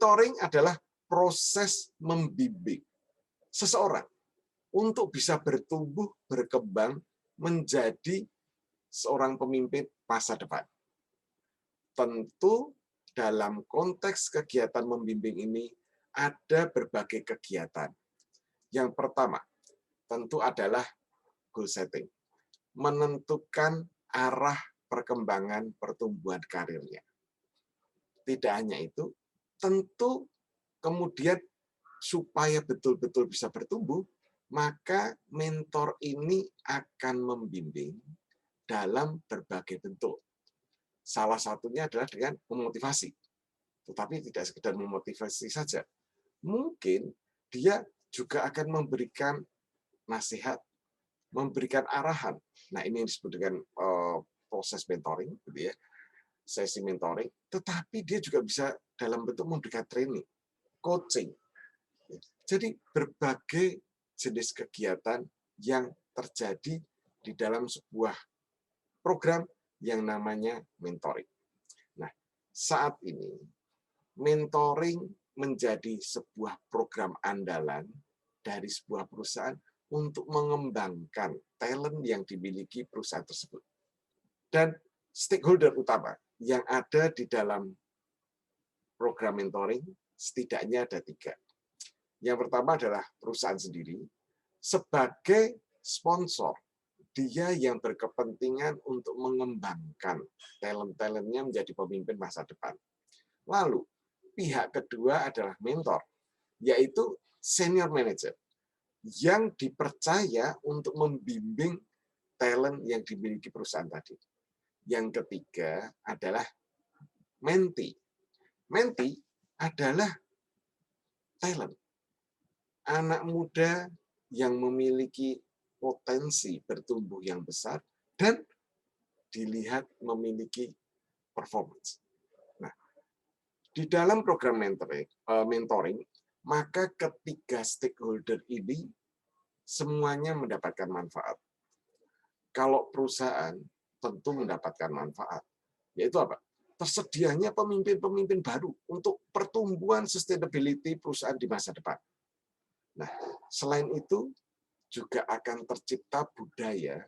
mentoring adalah proses membimbing seseorang untuk bisa bertumbuh, berkembang, menjadi seorang pemimpin masa depan. Tentu dalam konteks kegiatan membimbing ini ada berbagai kegiatan. Yang pertama, tentu adalah goal setting. Menentukan arah perkembangan pertumbuhan karirnya. Tidak hanya itu, tentu kemudian supaya betul-betul bisa bertumbuh, maka mentor ini akan membimbing dalam berbagai bentuk. Salah satunya adalah dengan memotivasi. Tetapi tidak sekedar memotivasi saja. Mungkin dia juga akan memberikan nasihat, memberikan arahan. Nah, ini yang disebut dengan proses mentoring, gitu ya, sesi mentoring. Tetapi dia juga bisa dalam bentuk memberikan training, coaching. Jadi berbagai jenis kegiatan yang terjadi di dalam sebuah program yang namanya mentoring. Nah, saat ini mentoring menjadi sebuah program andalan dari sebuah perusahaan untuk mengembangkan talent yang dimiliki perusahaan tersebut. Dan stakeholder utama yang ada di dalam program mentoring setidaknya ada 3. Yang pertama adalah perusahaan sendiri sebagai sponsor. Dia yang berkepentingan untuk mengembangkan talent-talentnya menjadi pemimpin masa depan. Lalu, pihak kedua adalah mentor, yaitu senior manager, yang dipercaya untuk membimbing talent yang dimiliki perusahaan tadi. Yang ketiga adalah mentee. Mentee adalah talent. Anak muda yang memiliki potensi bertumbuh yang besar dan dilihat memiliki performance. Nah, di dalam program mentoring, maka ketiga stakeholder ini semuanya mendapatkan manfaat. Kalau perusahaan tentu mendapatkan manfaat, yaitu apa? Tersedianya pemimpin-pemimpin baru untuk pertumbuhan sustainability perusahaan di masa depan. Nah, selain itu juga akan tercipta budaya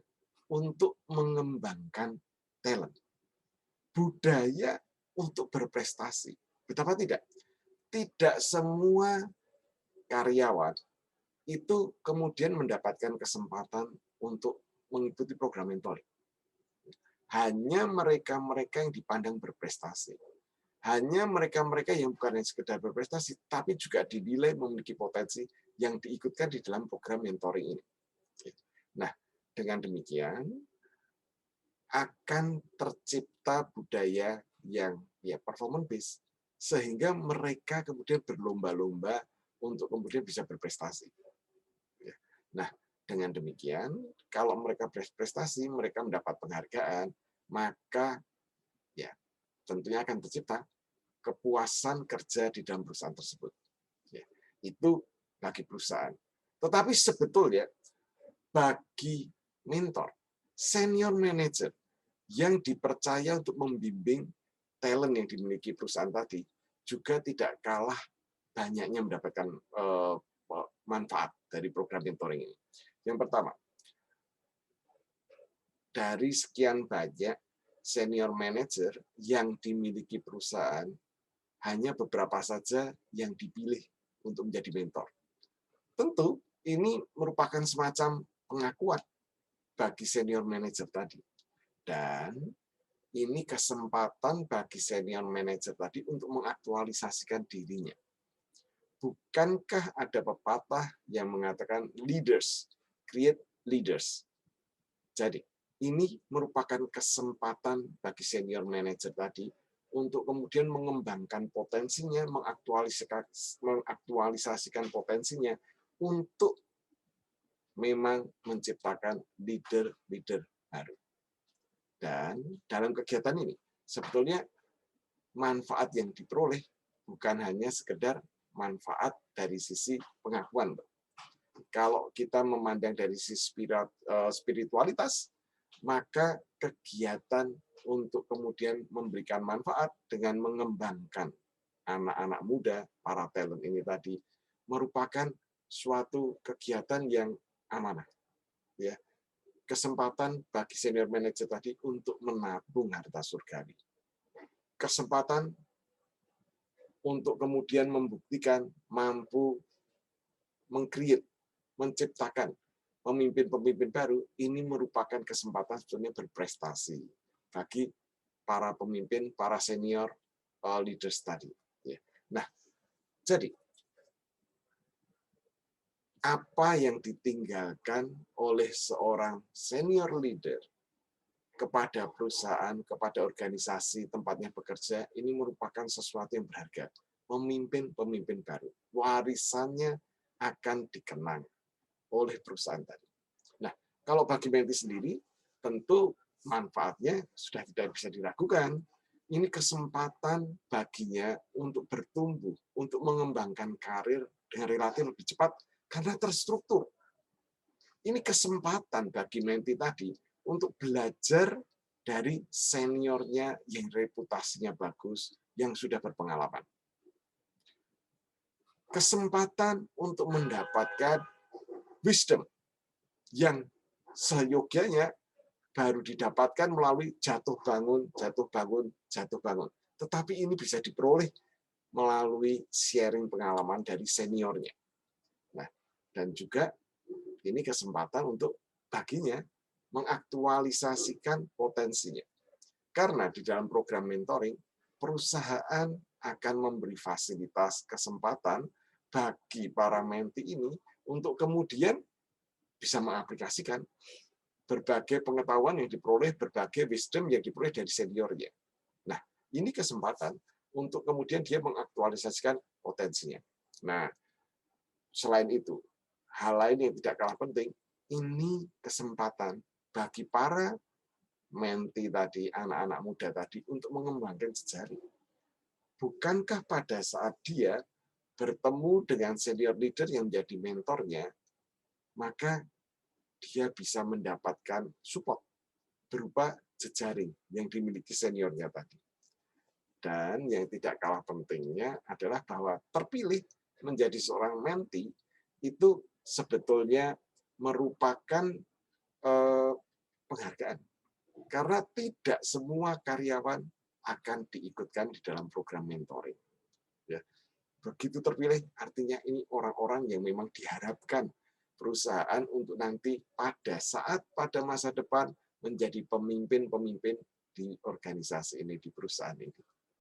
untuk mengembangkan talent. Budaya untuk berprestasi. Betapa tidak? Tidak semua karyawan itu kemudian mendapatkan kesempatan untuk mengikuti program mentoring. Hanya mereka-mereka yang dipandang berprestasi. Hanya mereka-mereka yang bukan hanya sekedar berprestasi, tapi juga dinilai memiliki potensi yang diikutkan di dalam program mentoring ini. Nah, dengan demikian akan tercipta budaya yang performance based, sehingga mereka kemudian berlomba-lomba untuk kemudian bisa berprestasi. Nah, dengan demikian, kalau mereka berprestasi, mereka mendapat penghargaan, maka ya tentunya akan tercipta kepuasan kerja di dalam perusahaan tersebut. Ya, itu bagi perusahaan. Tetapi sebetulnya bagi mentor, senior manager yang dipercaya untuk membimbing talent yang dimiliki perusahaan tadi juga tidak kalah banyaknya mendapatkan manfaat dari program mentoring ini. Yang pertama, dari sekian banyak senior manager yang dimiliki perusahaan, hanya beberapa saja yang dipilih untuk menjadi mentor. Tentu ini merupakan semacam pengakuan bagi senior manager tadi. Dan ini kesempatan bagi senior manager tadi untuk mengaktualisasikan dirinya. Bukankah ada pepatah yang mengatakan leaders create leaders? Jadi, ini merupakan kesempatan bagi senior manager tadi untuk kemudian mengembangkan potensinya, mengaktualisasikan potensinya untuk memang menciptakan leader-leader baru. Dan dalam kegiatan ini, sebetulnya manfaat yang diperoleh bukan hanya sekedar manfaat dari sisi pengakuan. Kalau kita memandang dari sisi spiritualitas, maka kegiatan untuk kemudian memberikan manfaat dengan mengembangkan anak-anak muda, para talent ini tadi, merupakan suatu kegiatan yang amanah. Ya, kesempatan bagi senior manager tadi untuk menabung harta surgawi. Kesempatan untuk kemudian membuktikan mampu meng-create, menciptakan pemimpin-pemimpin baru, ini merupakan kesempatan sebetulnya berprestasi bagi para pemimpin, para senior leaders tadi. Nah, jadi apa yang ditinggalkan oleh seorang senior leader kepada perusahaan, kepada organisasi tempatnya bekerja, ini merupakan sesuatu yang berharga. Memimpin pemimpin baru. Warisannya akan dikenang oleh perusahaan tadi. Nah, kalau bagi Menti sendiri, tentu manfaatnya sudah tidak bisa diragukan. Ini kesempatan baginya untuk bertumbuh, untuk mengembangkan karir dengan relatif lebih cepat, karena terstruktur. Ini kesempatan bagi Menti tadi untuk belajar dari seniornya yang reputasinya bagus, yang sudah berpengalaman. Kesempatan untuk mendapatkan wisdom yang seyogyanya baru didapatkan melalui jatuh bangun, jatuh bangun, jatuh bangun. Tetapi ini bisa diperoleh melalui sharing pengalaman dari seniornya. Nah, dan juga ini kesempatan untuk baginya mengaktualisasikan potensinya. Karena di dalam program mentoring, perusahaan akan memberi fasilitas kesempatan bagi para menti ini untuk kemudian bisa mengaplikasikan berbagai pengetahuan yang diperoleh, berbagai wisdom yang diperoleh dari seniornya. Nah, ini kesempatan untuk kemudian dia mengaktualisasikan potensinya. Nah, selain itu, hal lain yang tidak kalah penting, ini kesempatan bagi para menti tadi, anak-anak muda tadi, untuk mengembangkan jejaring. Bukankah pada saat dia bertemu dengan senior leader yang menjadi mentornya, maka dia bisa mendapatkan support berupa jejaring yang dimiliki seniornya tadi. Dan yang tidak kalah pentingnya adalah bahwa terpilih menjadi seorang menti itu sebetulnya merupakan penghargaan. Karena tidak semua karyawan akan diikutkan di dalam program mentoring. Ya. Begitu terpilih, artinya ini orang-orang yang memang diharapkan perusahaan untuk nanti pada masa depan menjadi pemimpin-pemimpin di organisasi ini, di perusahaan ini.